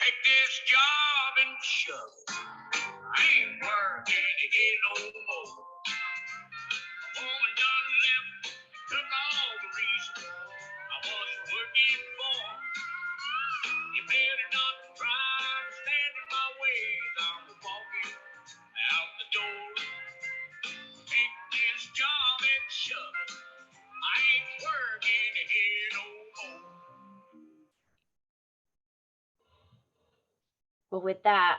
Take this job and shove it. I ain't working here no more. A woman done left, took all the reason I was working for. You better not try to stand in my way as I'm walking out the door. Take this job and shove it. I ain't working here no more. Well, with that,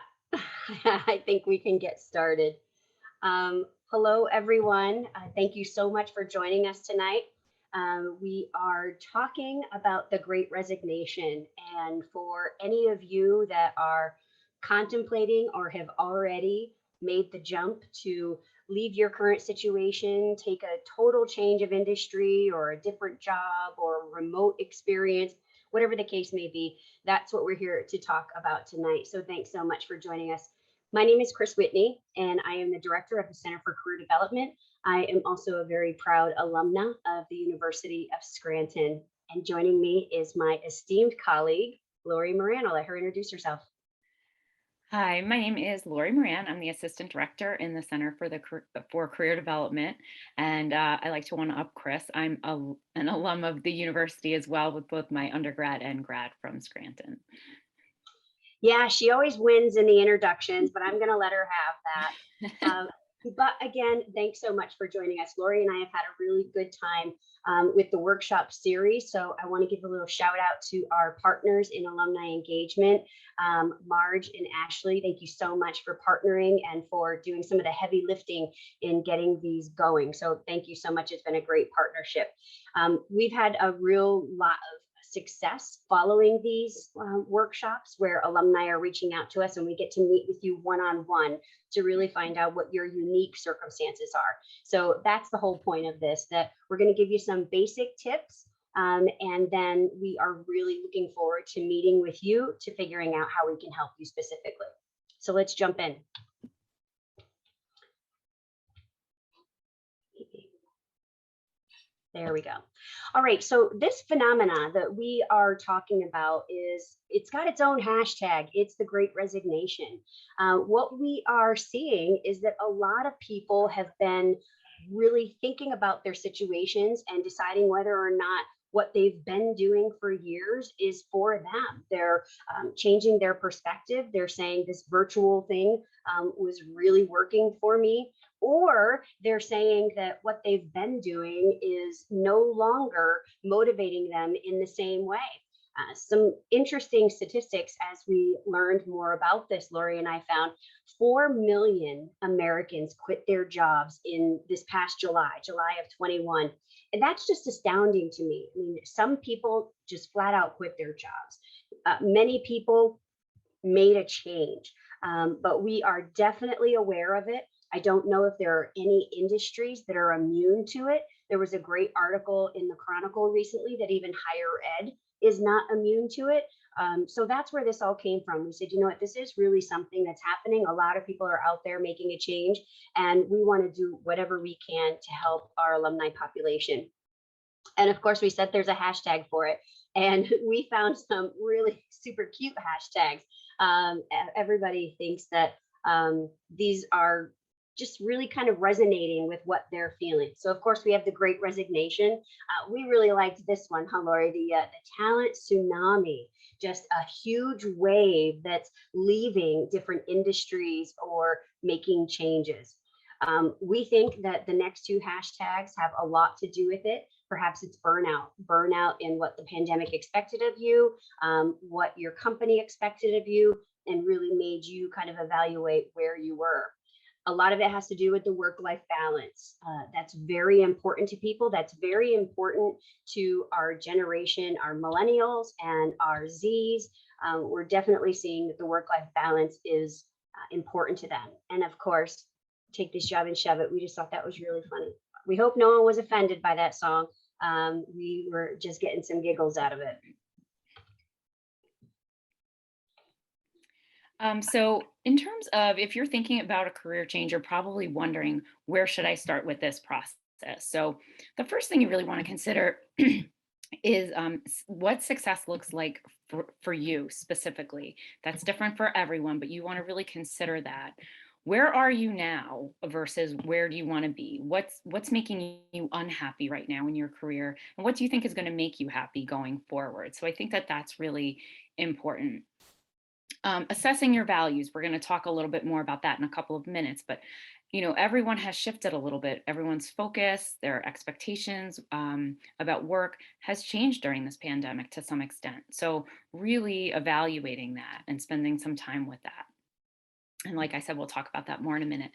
I think we can get started. Hello, everyone. Thank you so much for joining us tonight. We are talking about the Great Resignation. And for any of you that are contemplating or have already made the jump to leave your current situation, take a total change of industry or a different job or remote experience, whatever the case may be, that's what we're here to talk about tonight. So thanks so much for joining us. My name is Chris Whitney, and I am the director of the Center for Career Development. I am also a very proud alumna of the University of Scranton. And joining me is my esteemed colleague, Lori Moran. I'll let her introduce herself. Hi, my name is Lori Moran. I'm the assistant director in the Center for Career Development, and I like to one-up Chris. I'm an alum of the university as well, with both my undergrad and grad from Scranton. Yeah, she always wins in the introductions, but I'm going to let her have that. But again, thanks so much for joining us. Lori and I have had a really good time with the workshop series. So I want to give a little shout out to our partners in alumni engagement, Marge and Ashley. Thank you so much for partnering and for doing some of the heavy lifting in getting these going. So thank you so much. It's been a great partnership. We've had a real lot of success following these workshops where alumni are reaching out to us and we get to meet with you one-on-one to really find out what your unique circumstances are. So that's the whole point of this, that we're going to give you some basic tips and then we are really looking forward to meeting with you to figuring out how we can help you specifically. So let's jump in. There we go. All right, so this phenomena that we are talking about it's got its own hashtag. It's the Great Resignation. What we are seeing is that a lot of people have been really thinking about their situations and deciding whether or not what they've been doing for years is for them. They're changing their perspective. They're saying this virtual thing was really working for me. Or they're saying that what they've been doing is no longer motivating them in the same way. Some interesting statistics as we learned more about this, Lori and I found 4 million Americans quit their jobs in this past July of 21. And that's just astounding to me. I mean, some people just flat out quit their jobs. Many people made a change, but we are definitely aware of it. I don't know if there are any industries that are immune to it. There was a great article in the Chronicle recently that even higher ed is not immune to it. So that's where this all came from. We said, you know what, this is really something that's happening. A lot of people are out there making a change, and we want to do whatever we can to help our alumni population. And of course, we said there's a hashtag for it. And we found some really super cute hashtags. Everybody thinks that these are just really kind of resonating with what they're feeling. So of course we have the Great Resignation. We really liked this one, huh, Lori? The talent tsunami, just a huge wave that's leaving different industries or making changes. We think that the next two hashtags have a lot to do with it. Perhaps it's burnout in what the pandemic expected of you, what your company expected of you, and really made you kind of evaluate where you were. A lot of it has to do with the work-life balance. That's very important to people. That's very important to our generation, our millennials and our Zs. We're definitely seeing that the work-life balance is important to them. And of course, take this job and shove it. We just thought that was really funny. We hope no one was offended by that song. We were just getting some giggles out of it. So in terms of, if you're thinking about a career change, you're probably wondering, where should I start with this process? So the first thing you really want to consider is what success looks like for you specifically. That's different for everyone, but you want to really consider that. Where are you now versus where do you want to be? What's making you unhappy right now in your career? And what do you think is going to make you happy going forward? So I think that that's really important. Assessing your values, we're going to talk a little bit more about that in a couple of minutes, but everyone has shifted a little bit. Everyone's focus, their expectations about work has changed during this pandemic to some extent. So really evaluating that and spending some time with that. And like I said, we'll talk about that more in a minute.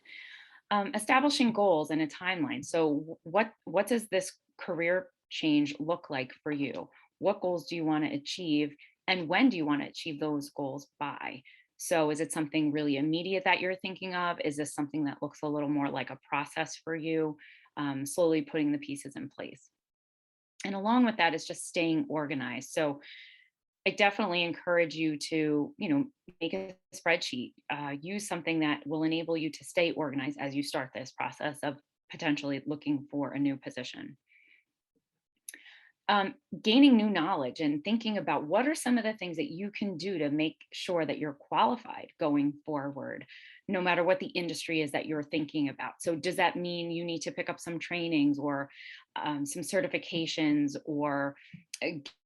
Establishing goals and a timeline. So what does this career change look like for you? What goals do you want to achieve? And when do you want to achieve those goals by? So is it something really immediate that you're thinking of? Is this something that looks a little more like a process for you? Slowly putting the pieces in place. And along with that is just staying organized. So I definitely encourage you to, make a spreadsheet, use something that will enable you to stay organized as you start this process of potentially looking for a new position. Gaining new knowledge and thinking about what are some of the things that you can do to make sure that you're qualified going forward, no matter what the industry is that you're thinking about. So does that mean you need to pick up some trainings or some certifications or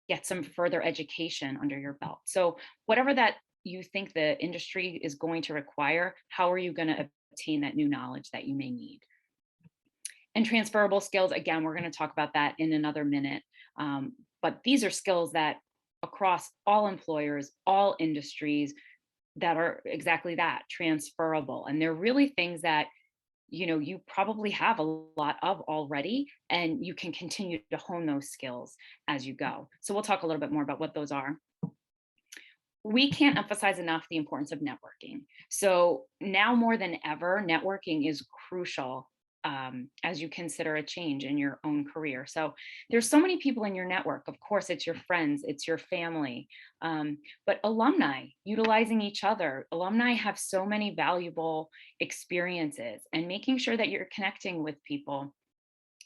get some further education under your belt? So whatever that you think the industry is going to require, how are you going to obtain that new knowledge that you may need? And transferable skills, again, we're going to talk about that in another minute. But these are skills that across all employers, all industries, that are exactly that, transferable. And they're really things that you probably have a lot of already, and you can continue to hone those skills as you go. So we'll talk a little bit more about what those are. We can't emphasize enough the importance of networking. So now more than ever, networking is crucial as you consider a change in your own career. So there's so many people in your network. Of course, it's your friends, it's your family, but alumni, utilizing each other. Alumni have so many valuable experiences, and making sure that you're connecting with people.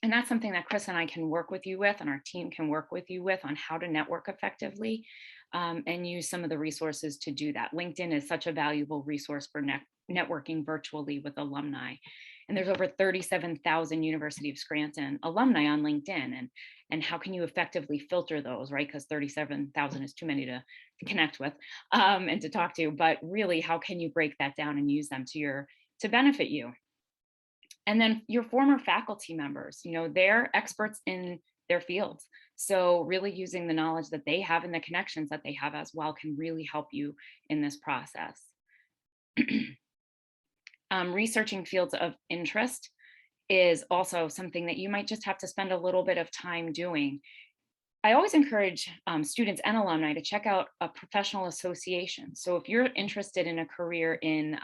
And that's something that Chris and I can work with you with, and our team can work with you with, on how to network effectively and use some of the resources to do that. LinkedIn is such a valuable resource for networking virtually with alumni. And there's over 37,000 University of Scranton alumni on LinkedIn. And how can you effectively filter those, right? Because 37,000 is too many to connect with and to talk to. But really, how can you break that down and use them to benefit you? And then your former faculty members, they're experts in their fields. So really using the knowledge that they have and the connections that they have as well can really help you in this process. Researching fields of interest is also something that you might just have to spend a little bit of time doing. I always encourage students and alumni to check out a professional association. So if you're interested in a career in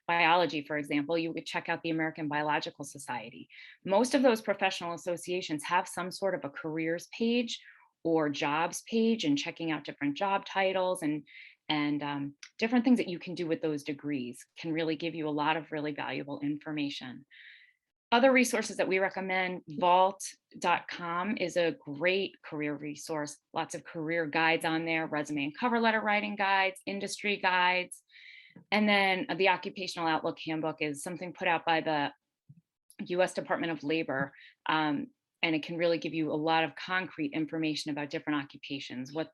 biology, for example, you would check out the American Biological Society. Most of those professional associations have some sort of a careers page or jobs page, and checking out different job titles and different things that you can do with those degrees can really give you a lot of really valuable information. Other resources that we recommend, vault.com is a great career resource. Lots of career guides on there, resume and cover letter writing guides, industry guides. And then the Occupational Outlook Handbook is something put out by the US Department of Labor. And it can really give you a lot of concrete information about different occupations, what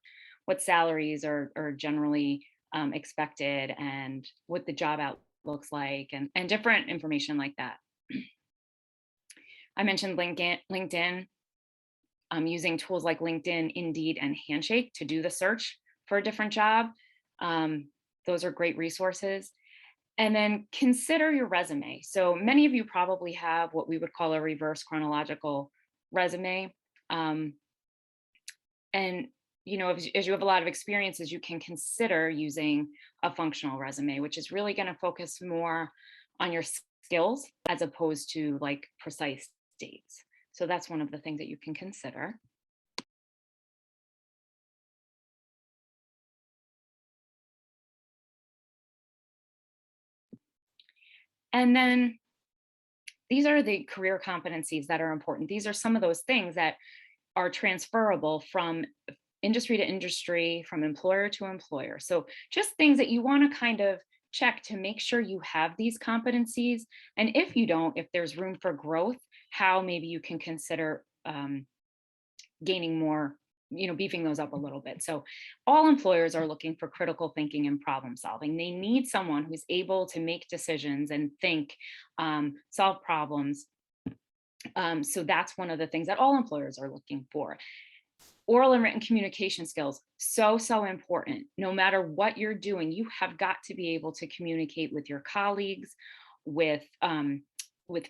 salaries are generally expected, and what the job out looks like, and different information like that. I mentioned LinkedIn. Using tools like LinkedIn, Indeed, and Handshake to do the search for a different job. Those are great resources. And then consider your resume. So many of you probably have what we would call a reverse chronological resume. And as you have a lot of experiences, you can consider using a functional resume, which is really going to focus more on your skills as opposed to like precise dates. So that's one of the things that you can consider. And then these are the career competencies that are important. These are some of those things that are transferable from industry to industry, from employer to employer. So just things that you want to kind of check to make sure you have these competencies. And if you don't, if there's room for growth, how maybe you can consider gaining more, beefing those up a little bit. So all employers are looking for critical thinking and problem solving. They need someone who's able to make decisions and think, solve problems. So that's one of the things that all employers are looking for. Oral and written communication skills, so important. No matter what you're doing, you have got to be able to communicate with your colleagues, with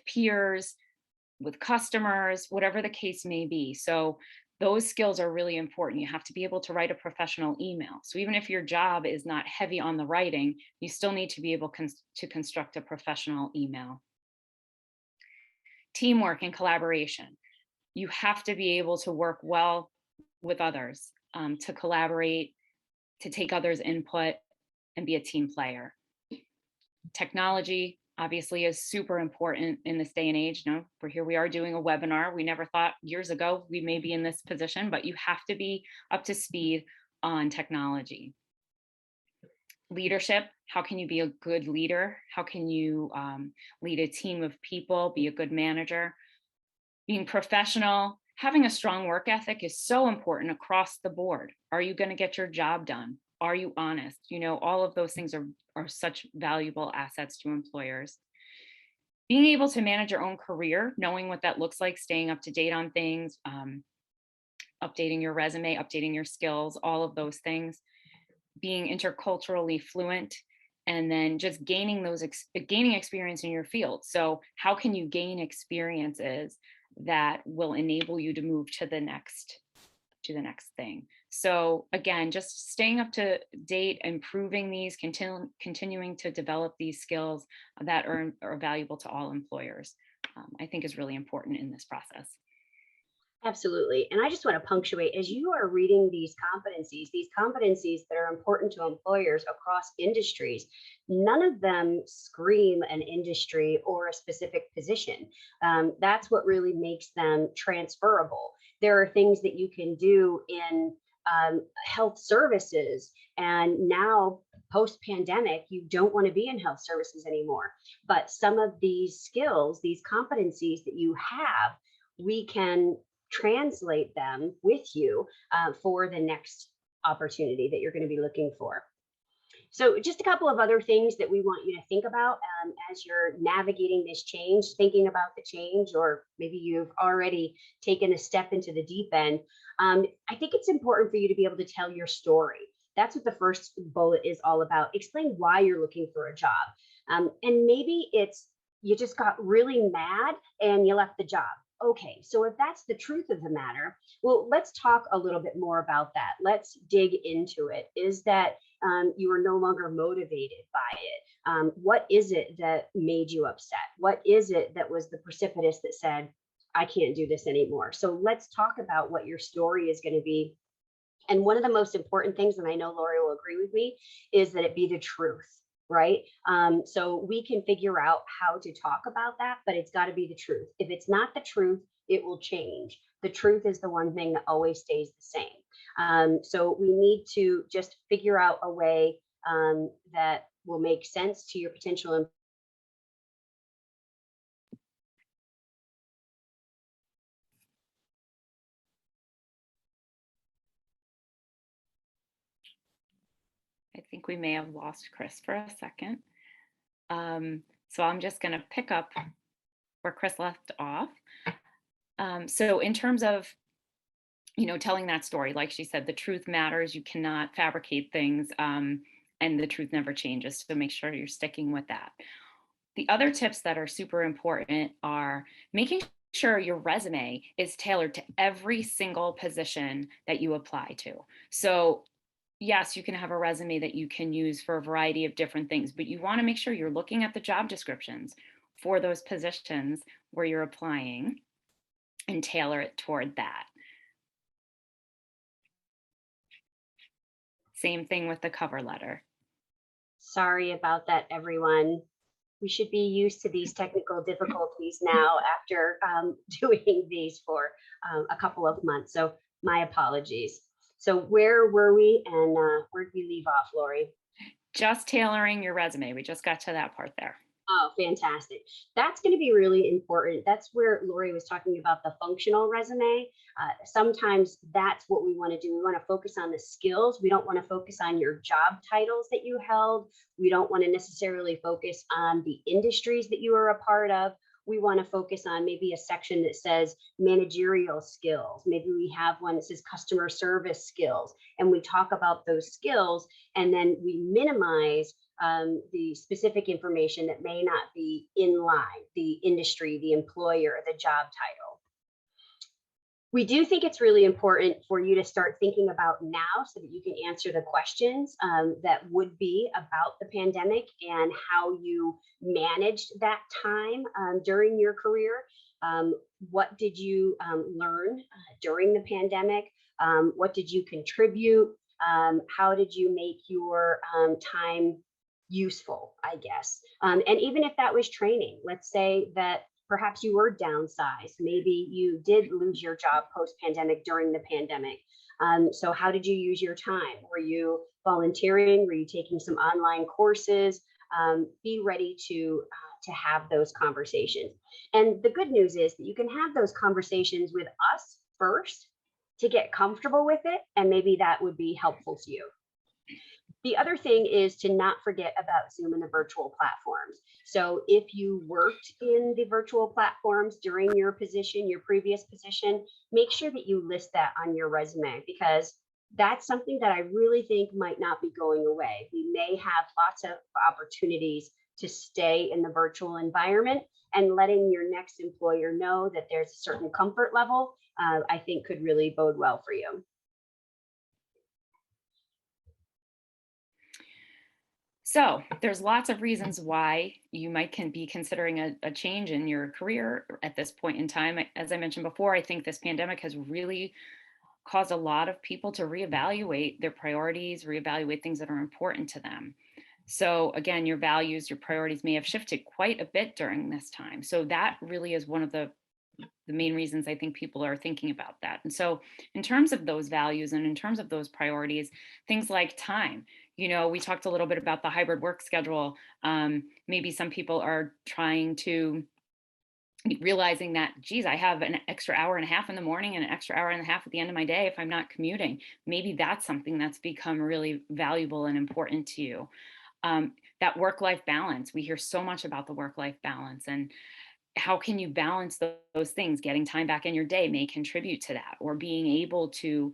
peers, with customers, whatever the case may be. So those skills are really important. You have to be able to write a professional email. So even if your job is not heavy on the writing, you still need to be able to construct a professional email. Teamwork and collaboration. You have to be able to work well with others, to collaborate, to take others' input, and be a team player. Technology obviously is super important in this day and age. Here we are doing a webinar. We never thought years ago we may be in this position, but you have to be up to speed on technology. Leadership, how can you be a good leader? How can you lead a team of people, be a good manager? Being professional, having a strong work ethic is so important across the board. Are you going to get your job done? Are you honest? All of those things are such valuable assets to employers. Being able to manage your own career, knowing what that looks like, staying up to date on things, updating your resume, updating your skills, all of those things. Being interculturally fluent, and then just gaining experience in your field. So how can you gain experiences that will enable you to move to the next thing? So again, just staying up to date, improving these, continuing to develop these skills that are valuable to all employers, I think is really important in this process. Absolutely. And I just want to punctuate, as you are reading these competencies that are important to employers across industries, none of them scream an industry or a specific position. That's what really makes them transferable. There are things that you can do in health services, and now post-pandemic, you don't want to be in health services anymore. But some of these skills, these competencies that you have, we can translate them with you for the next opportunity that you're going to be looking for. So just a couple of other things that we want you to think about as you're navigating this change, thinking about the change, or maybe you've already taken a step into the deep end. I think it's important for you to be able to tell your story. That's what the first bullet is all about. Explain why you're looking for a job. And maybe it's you just got really mad and you left the job. Okay, so if that's the truth of the matter, well, let's talk a little bit more about that. Let's dig into it. Is that you are no longer motivated by it? What is it that made you upset? What is it that was the precipitous that said, I can't do this anymore? So let's talk about what your story is going to be. And one of the most important things, and I know Lori will agree with me, is that it be the truth. Right? So we can figure out how to talk about that, but it's got to be the truth. If it's not the truth, it will change. The truth is the one thing that always stays the same. So we need to just figure out a way that will make sense to your potential. I think we may have lost Chris for a second. So I'm just going to pick up where Chris left off. So in terms of, telling that story, like she said, the truth matters. You cannot fabricate things, and the truth never changes. So make sure you're sticking with that. The other tips that are super important are making sure your resume is tailored to every single position that you apply to. So yes, you can have a resume that you can use for a variety of different things, but you want to make sure you're looking at the job descriptions for those positions where you're applying and tailor it toward that. Same thing with the cover letter. Sorry about that, everyone. we should be used to these technical difficulties now after doing these for a couple of months. So my apologies. So where were we, and where did we leave off, Lori? Just tailoring your resume. We just got to that part there. Oh, fantastic. That's going to be really important. That's where Lori was talking about the functional resume. Sometimes that's what we want to do. We want to focus on the skills. We don't want to focus on your job titles that you held. We don't want to necessarily focus on the industries that you are a part of. We want to focus on maybe a section that says managerial skills. Maybe we have one that says customer service skills, and we talk about those skills, and then we minimize the specific information that may not be in line, the industry, the employer, the job title. We do think it's really important for you to start thinking about now so that you can answer the questions that would be about the pandemic and how you managed that time during your career. What did you learn during the pandemic? What did you contribute? How did you make your time useful, I guess? And even if that was training, let's say that perhaps you were downsized. Maybe you did lose your job post-pandemic during the pandemic. So how did you use your time? Were you volunteering? Were you taking some online courses? Be ready to have those conversations. And the good news is that you can have those conversations with us first to get comfortable with it, and maybe that would be helpful to you. The other thing is to not forget about Zoom and the virtual platforms. So if you worked in the virtual platforms during your position, your previous position, make sure that you list that on your resume, because that's something that I really think might not be going away. We may have lots of opportunities to stay in the virtual environment, and letting your next employer know that there's a certain comfort level, I think could really bode well for you. So there's lots of reasons why you might be considering a change in your career at this point in time. As I mentioned before, I think this pandemic has really caused a lot of people to reevaluate their priorities, reevaluate things that are important to them. So again, your values, your priorities may have shifted quite a bit during this time. So that really is one of the main reasons I think people are thinking about that. And so in terms of those values and in terms of those priorities, things like time, we talked a little bit about the hybrid work schedule. Maybe some people are trying to realizing that, geez, I have an extra hour and a half in the morning and an extra hour and a half at the end of my day if I'm not commuting. Maybe that's something that's become really valuable and important to you. That work-life balance, we hear so much about the work-life balance, and how can you balance those things? Getting time back in your day may contribute to that, or being able to,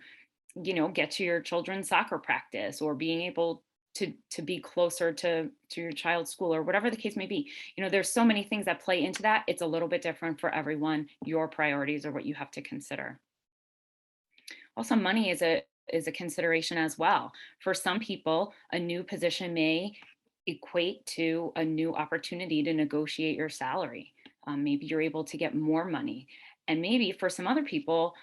get to your children's soccer practice, or being able to be closer to your child's school, or whatever the case may be. There's so many things that play into that. It's a little bit different for everyone. Your priorities are what you have to consider. Also, money is a consideration as well. For some people, a new position may equate to a new opportunity to negotiate your salary. Maybe you're able to get more money. And maybe for some other people,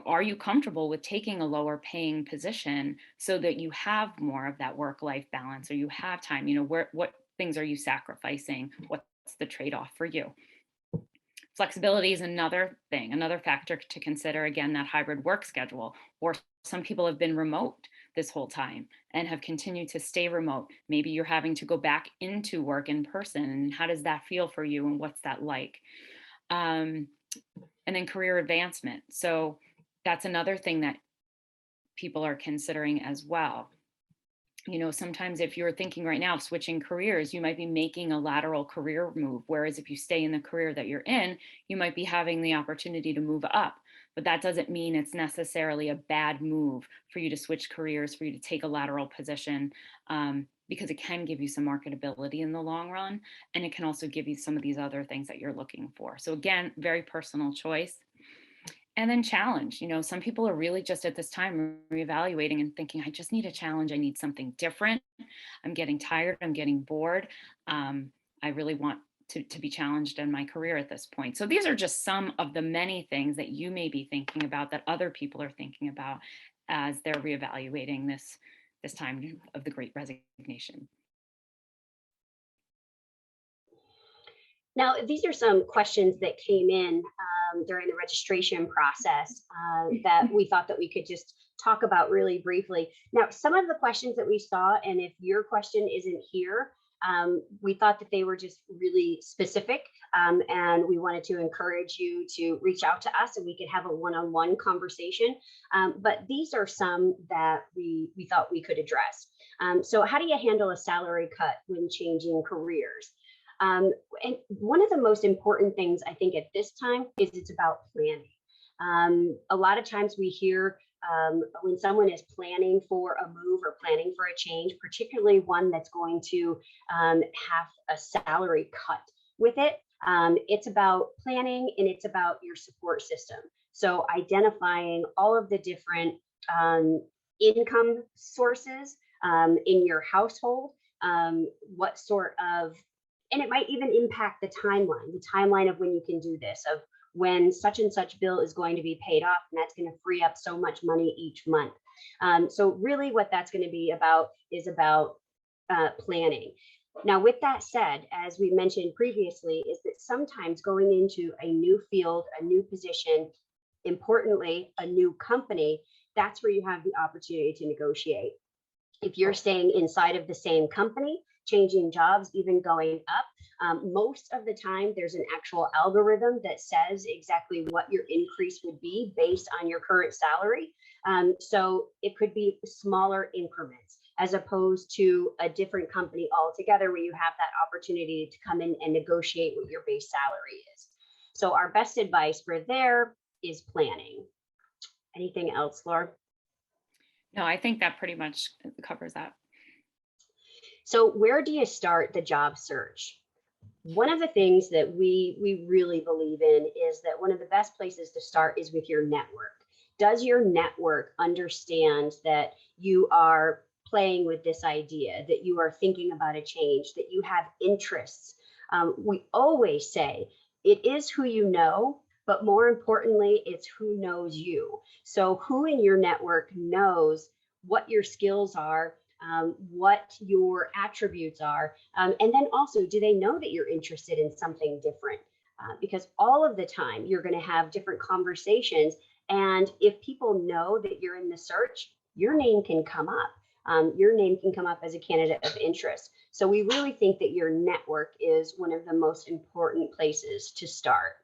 are you comfortable with taking a lower paying position so that you have more of that work-life balance, or you have time? What things are you sacrificing? What's the trade-off for you? Flexibility is another thing, another factor to consider. Again, that hybrid work schedule, or some people have been remote this whole time and have continued to stay remote. Maybe you're having to go back into work in person, and how does that feel for you, and what's that like? And then career advancement. So that's another thing that people are considering as well. Sometimes if you're thinking right now of switching careers, you might be making a lateral career move. Whereas if you stay in the career that you're in, you might be having the opportunity to move up. But that doesn't mean it's necessarily a bad move for you to switch careers, for you to take a lateral position, because it can give you some marketability in the long run. And it can also give you some of these other things that you're looking for. So again, very personal choice. And then challenge. Some people are really just at this time reevaluating and thinking, I just need a challenge. I need something different. I'm getting tired. I'm getting bored. I really want to be challenged in my career at this point. So these are just some of the many things that you may be thinking about, that other people are thinking about as they're reevaluating this time of the Great Resignation. Now, these are some questions that came in during the registration process that we thought that we could just talk about really briefly. Now, some of the questions that we saw, and if your question isn't here, we thought that they were just really specific, and we wanted to encourage you to reach out to us and we could have a one-on-one conversation. But these are some that we thought we could address. So how do you handle a salary cut when changing careers? And one of the most important things I think at this time is it's about planning. A lot of times we hear when someone is planning for a move or planning for a change, particularly one that's going to have a salary cut with it, it's about planning and it's about your support system. So identifying all of the different income sources in your household, what sort of, and it might even impact the timeline of when you can do this, of when such and such bill is going to be paid off, and that's going to free up so much money each month. So really what that's going to be about is about planning. Now, with that said, as we mentioned previously, is that sometimes going into a new field, a new position, importantly, a new company, that's where you have the opportunity to negotiate. If you're staying inside of the same company, changing jobs, even going up, most of the time there's an actual algorithm that says exactly what your increase would be based on your current salary. So it could be smaller increments as opposed to a different company altogether where you have that opportunity to come in and negotiate what your base salary is. So our best advice for there is planning. Anything else, Laura? No, I think that pretty much covers that. So where do you start the job search? One of the things that we really believe in is that one of the best places to start is with your network. Does your network understand that you are playing with this idea, that you are thinking about a change, that you have interests? We always say it is who you know, but more importantly, it's who knows you. So who in your network knows what your skills are, what your attributes are, and then also, do they know that you're interested in something different? Because all of the time you're going to have different conversations, and if people know that you're in the search, your name can come up. Your name can come up as a candidate of interest. So we really think that your network is one of the most important places to start.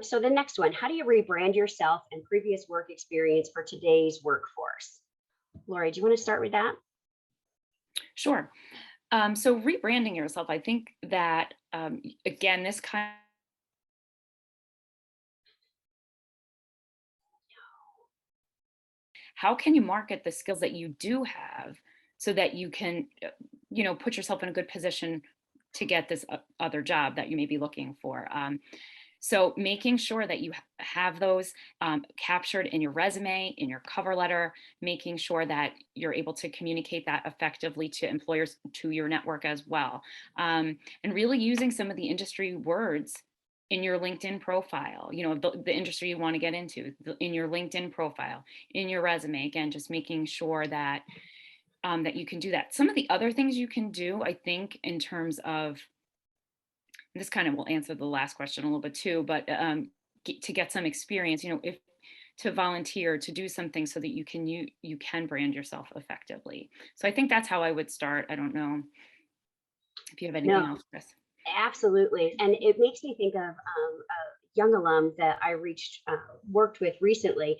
So the next one, how do you rebrand yourself and previous work experience for today's workforce? Lori, do you want to start with that? Sure. So rebranding yourself, I think that, again, this kind how can you market the skills that you do have so that you can, put yourself in a good position to get this other job that you may be looking for? So making sure that you have those captured in your resume, in your cover letter, making sure that you're able to communicate that effectively to employers, to your network as well. And really using some of the industry words in your LinkedIn profile, the industry you want to get into, in your LinkedIn profile, in your resume. Again, just making sure that that you can do that. Some of the other things you can do, I think, in terms of, this kind of will answer the last question a little bit too, but to get some experience, if to volunteer, to do something so that you can brand yourself effectively. So I think that's how I would start. I don't know if you have anything else, Chris. Absolutely. And it makes me think of a young alum that I worked with recently.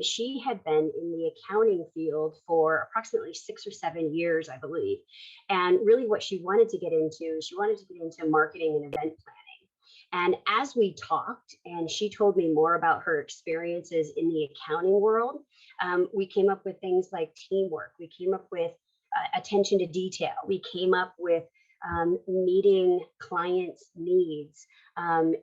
She had been in the accounting field for approximately 6 or 7 years, I believe. And really what she wanted to get into marketing and event planning. And as we talked, and she told me more about her experiences in the accounting world, we came up with things like teamwork. We came up with attention to detail. We came up with meeting clients' needs,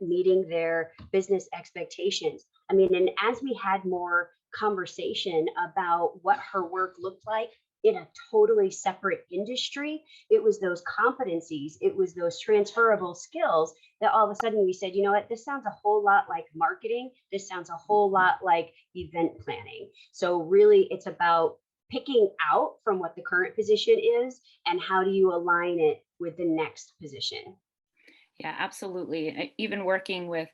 meeting their business expectations. I mean, and as we had more conversation about what her work looked like in a totally separate industry, it was those competencies, it was those transferable skills that all of a sudden we said, you know what, this sounds a whole lot like marketing. This sounds a whole lot like event planning. So really it's about picking out from what the current position is and how do you align it with the next position. Yeah, absolutely. Even working with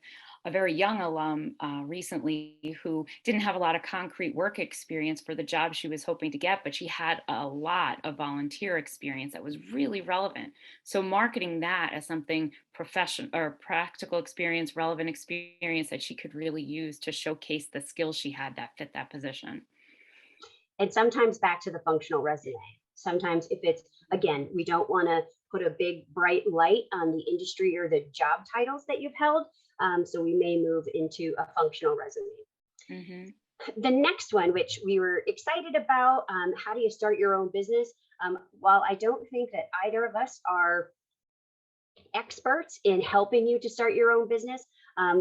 a very young alum recently who didn't have a lot of concrete work experience for the job she was hoping to get, but she had a lot of volunteer experience that was really relevant. So marketing that as something professional or practical experience, relevant experience that she could really use to showcase the skills she had that fit that position. And sometimes back to the functional resume. Sometimes if it's, again, we don't want to put a big bright light on the industry or the job titles that you've held. So we may move into a functional resume. The next one, which we were excited about, how do you start your own business? While I don't think that either of us are experts in helping you to start your own business,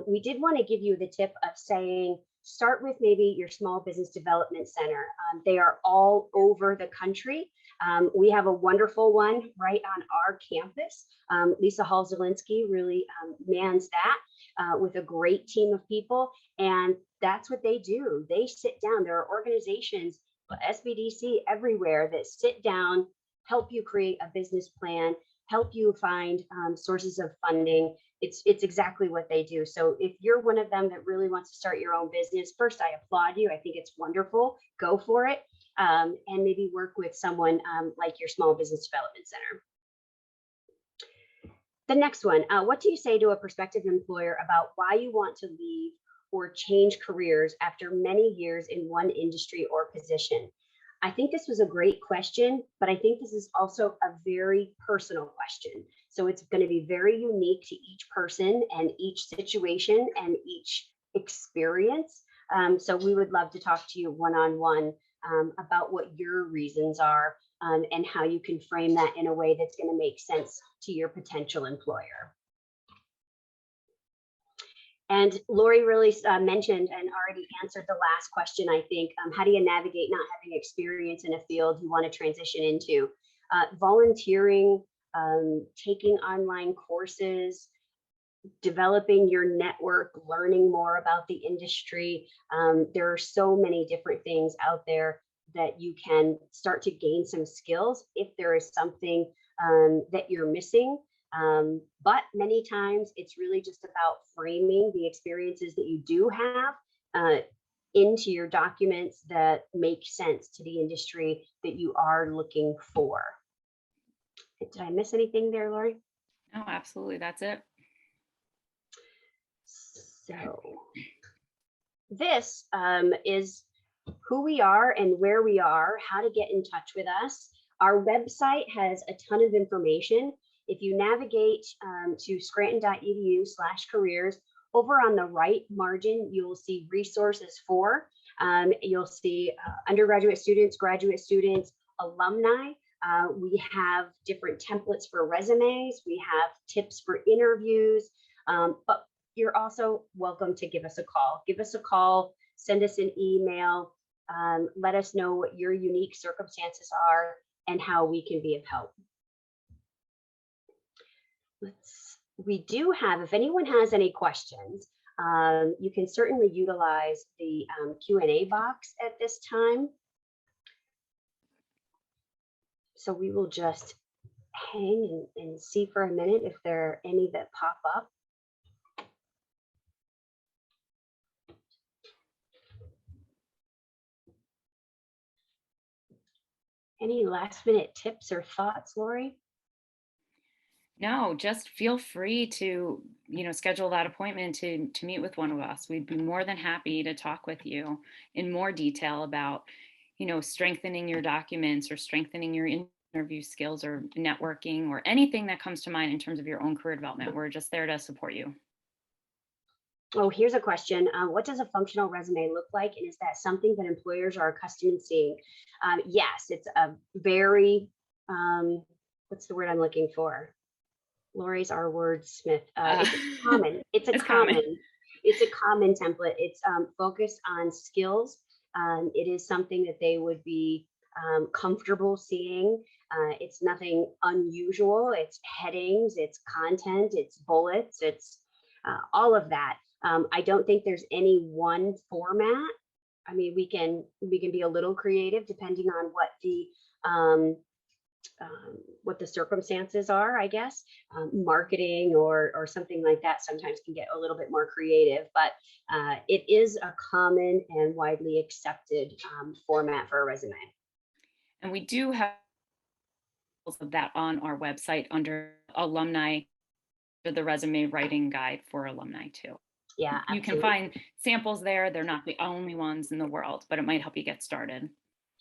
we did want to give you the tip of saying, start with maybe your small business development center. They are all over the country. We have a wonderful one right on our campus. Lisa Hall-Zielinski really mans that with a great team of people. And that's what they do. They sit down. There are organizations, SBDC everywhere, that sit down, help you create a business plan, help you find sources of funding. It's exactly what they do. So if you're one of them that really wants to start your own business, first, I applaud you. I think it's wonderful. Go for it. And maybe work with someone like your Small Business Development Center. The next one, what do you say to a prospective employer about why you want to leave or change careers after many years in one industry or position? I think this was a great question, but I think this is also a very personal question. So it's going to be very unique to each person and each situation and each experience. So we would love to talk to you one-on-one about what your reasons are and how you can frame that in a way that's going to make sense to your potential employer. And Lori really mentioned and already answered the last question, I think. How do you navigate not having experience in a field you want to transition into? Volunteering, taking online courses, developing your network, learning more about the industry. There are so many different things out there that you can start to gain some skills if there is something that you're missing. But many times it's really just about framing the experiences that you do have into your documents that make sense to the industry that you are looking for. Did I miss anything there, Lori? No, absolutely. That's it. So this is who we are and where we are, how to get in touch with us. Our website has a ton of information. If you navigate to scranton.edu/careers, over on the right margin, you'll see resources for. You'll see undergraduate students, graduate students, alumni. We have different templates for resumes. We have tips for interviews, but you're also welcome to give us a call. Give us a call, send us an email, let us know what your unique circumstances are and how we can be of help. We do have, if anyone has any questions, you can certainly utilize the Q&A box at this time. So we will just hang and see for a minute if there are any that pop up. Any last minute tips or thoughts, Lori? No, just feel free to, schedule that appointment to meet with one of us. We'd be more than happy to talk with you in more detail about, strengthening your documents or strengthening your interview skills or networking or anything that comes to mind in terms of your own career development. We're just there to support you. Oh, here's a question. What does a functional resume look like? And is that something that employers are accustomed to seeing? Yes, it's a very, what's the word I'm looking for? Lori's our wordsmith. It's common. It's a common template. It's focused on skills. It is something that they would be comfortable seeing. It's nothing unusual. It's headings, it's content, it's bullets, it's all of that. I don't think there's any one format I mean, we can be a little creative depending on um, what the circumstances are, I guess. Marketing or something like that sometimes can get a little bit more creative, but it is a common and widely accepted format for a resume. And we do have of that on our website under alumni, the resume writing guide for alumni too. Yeah, You can absolutely. find samples there. They're not the only ones in the world, but it might help you get started.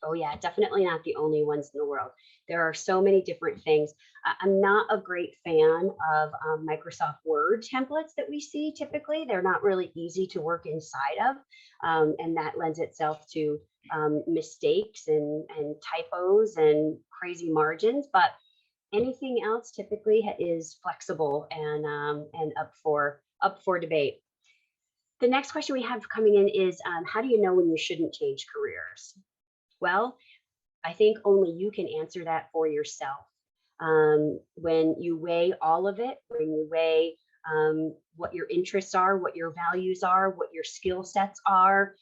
Oh yeah, definitely not the only ones in the world. There are so many different things. I'm not a great fan of Microsoft Word templates that we see typically. They're not really easy to work inside of, and that lends itself to mistakes and typos and crazy margins. But anything else typically is flexible and up for debate. The next question we have coming in is, how do you know when you shouldn't change careers? Well, I think only you can answer that for yourself. When you weigh all of it, when you weigh what your interests are, what your values are, what your skill sets are,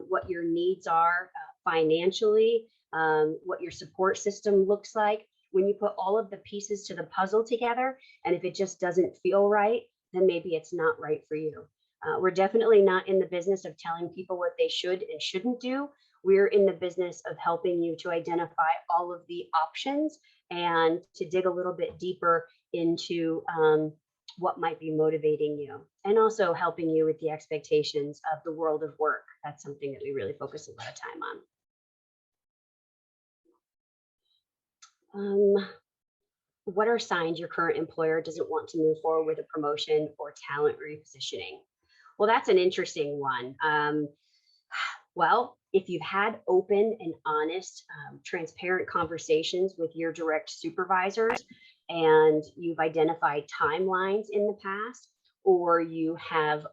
what your needs are financially, what your support system looks like, when you put all of the pieces to the puzzle together, and if it just doesn't feel right, then maybe it's not right for you. We're definitely not in the business of telling people what they should and shouldn't do. We're in the business of helping you to identify all of the options and to dig a little bit deeper into what might be motivating you, and also helping you with the expectations of the world of work. That's something that we really focus a lot of time on. What are signs your current employer doesn't want to move forward with a promotion or talent repositioning? Well, that's an interesting one. Well, if you've had open and honest, transparent conversations with your direct supervisors, and you've identified timelines in the past, or you have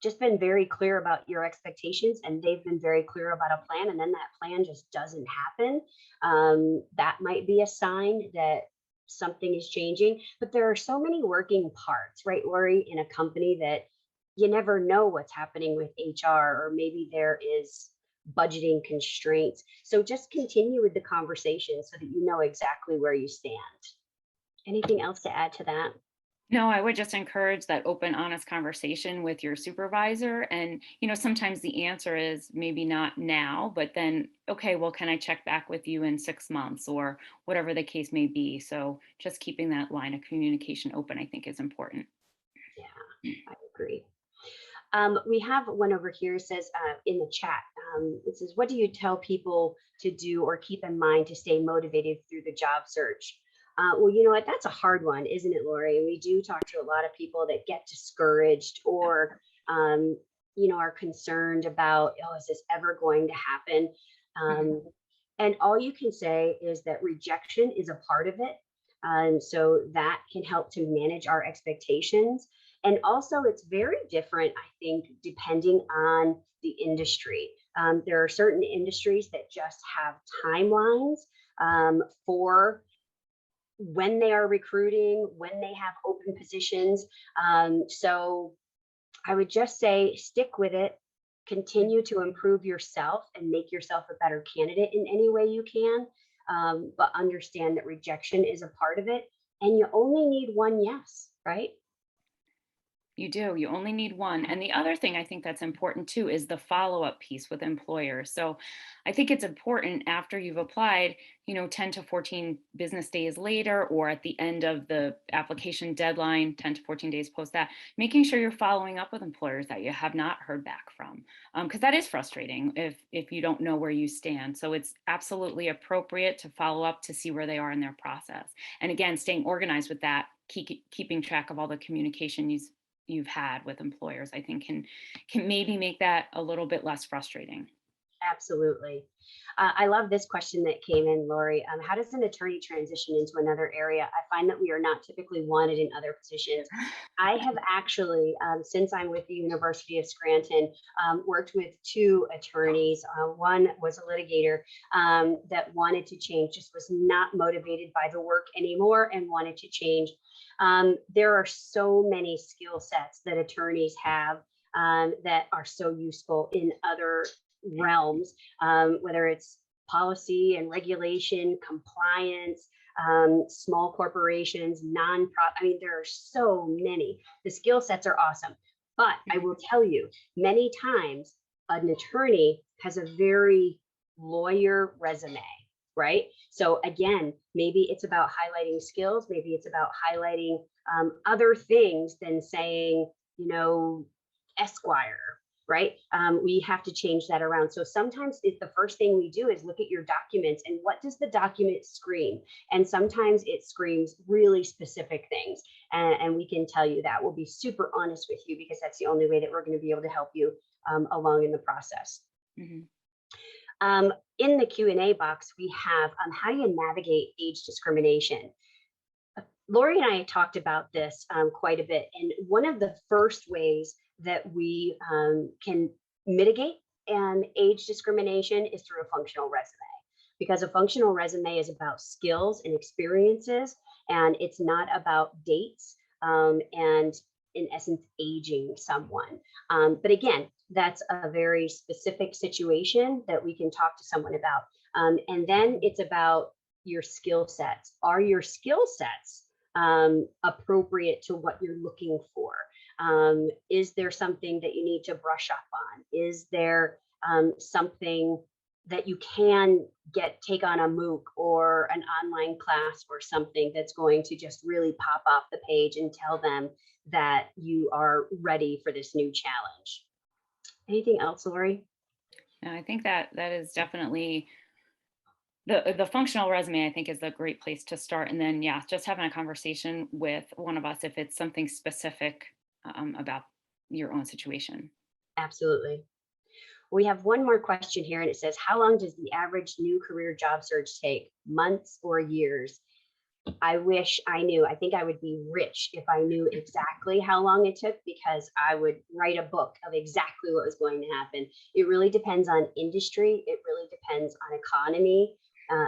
just been very clear about your expectations and they've been very clear about a plan, and then that plan just doesn't happen, that might be a sign that something is changing. But there are so many working parts, right, Lori, in a company that you never know what's happening with HR, or maybe there is budgeting constraints. So just continue with the conversation so that you know exactly where you stand. Anything else to add to that? No, I would just encourage that open, honest conversation with your supervisor. And, sometimes the answer is maybe not now, but then, okay, well, can I check back with you in 6 months or whatever the case may be? So just keeping that line of communication open, I think, is important. Yeah, I agree. We have one over here, says in the chat, it says, what do you tell people to do or keep in mind to stay motivated through the job search? Well, you know what, that's a hard one, isn't it, Lori? We do talk to a lot of people that get discouraged or, are concerned about, oh, is this ever going to happen? And all you can say is that rejection is a part of it. So that can help to manage our expectations. And also, it's very different, I think, depending on the industry. There are certain industries that just have timelines for when they are recruiting, when they have open positions. So I would just say stick with it, continue to improve yourself and make yourself a better candidate in any way you can. But understand that rejection is a part of it, and you only need one yes, right? You do. You only need one. And the other thing I think that's important too is the follow-up piece with employers. So I think it's important after you've applied, 10 to 14 business days later, or at the end of the application deadline, 10 to 14 days post that, making sure you're following up with employers that you have not heard back from. Because that is frustrating if you don't know where you stand. So it's absolutely appropriate to follow up to see where they are in their process. And again, staying organized with that, keeping track of all the communication you've had with employers, I think can maybe make that a little bit less frustrating. Absolutely. I love this question that came in, Lori. How does an attorney transition into another area? I find that we are not typically wanted in other positions. I have actually, since I'm with the University of Scranton, worked with two attorneys. One was a litigator that wanted to change, just was not motivated by the work anymore and wanted to change. There are so many skill sets that attorneys have that are so useful in other realms, whether it's policy and regulation, compliance, small corporations, non-profit. I mean, there are so many. The skill sets are awesome. But I will tell you, many times an attorney has a very lawyer resume, right? So again, maybe it's about highlighting skills, maybe it's about highlighting other things than saying, you know, Esquire, right? We have to change that around. So sometimes it's the first thing we do is look at your documents and what does the document scream? And sometimes it screams really specific things. And we can tell you that. We'll be super honest with you because that's the only way that we're going to be able to help you along in the process. In the Q&A box, we have how do you navigate age discrimination? Lori and I talked about this quite a bit. And one of the first ways that we can mitigate age discrimination is through a functional resume, because a functional resume is about skills and experiences, and it's not about dates and in essence aging someone. But again, that's a very specific situation that we can talk to someone about. And then it's about your skill sets. Are your skill sets appropriate to what you're looking for? Is there something that you need to brush up on? Is there something that you can take on a MOOC or an online class or something that's going to just really pop off the page and tell them that you are ready for this new challenge? Anything else, Lori? No, I think that is definitely the functional resume, I think, is a great place to start. And then, yeah, just having a conversation with one of us if it's something specific about your own situation. Absolutely. We have one more question here, and it says, how long does the average new career job search take? Months or years? I wish I knew. I think I would be rich if I knew exactly how long it took, because I would write a book of exactly what was going to happen. It really depends on industry. It really depends on economy.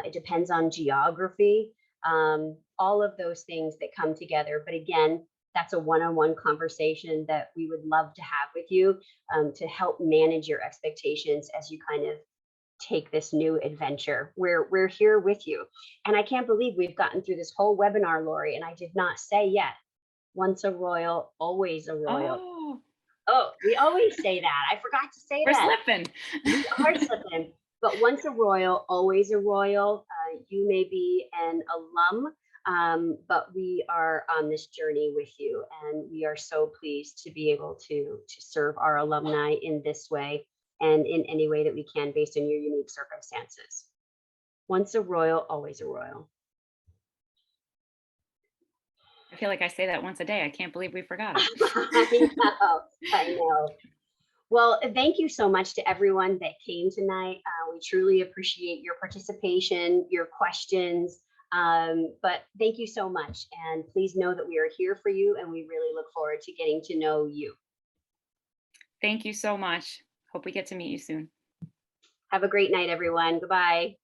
It depends on geography, all of those things that come together. But again, that's a one-on-one conversation that we would love to have with you to help manage your expectations as you kind of take this new adventure. We're here with you. And I can't believe we've gotten through this whole webinar, Lori, and I did not say yet, once a royal, always a royal. Oh, we always say that. I forgot to say that. We're slipping. We are slipping. But once a royal, always a royal. You may be an alum, but we are on this journey with you. And we are so pleased to be able to serve our alumni in this way and in any way that we can based on your unique circumstances. Once a royal, always a royal. I feel like I say that once a day. I can't believe we forgot it. I know. Well, thank you so much to everyone that came tonight. We truly appreciate your participation, your questions, but thank you so much. And please know that we are here for you, and we really look forward to getting to know you. Thank you so much. Hope we get to meet you soon. Have a great night, everyone. Goodbye.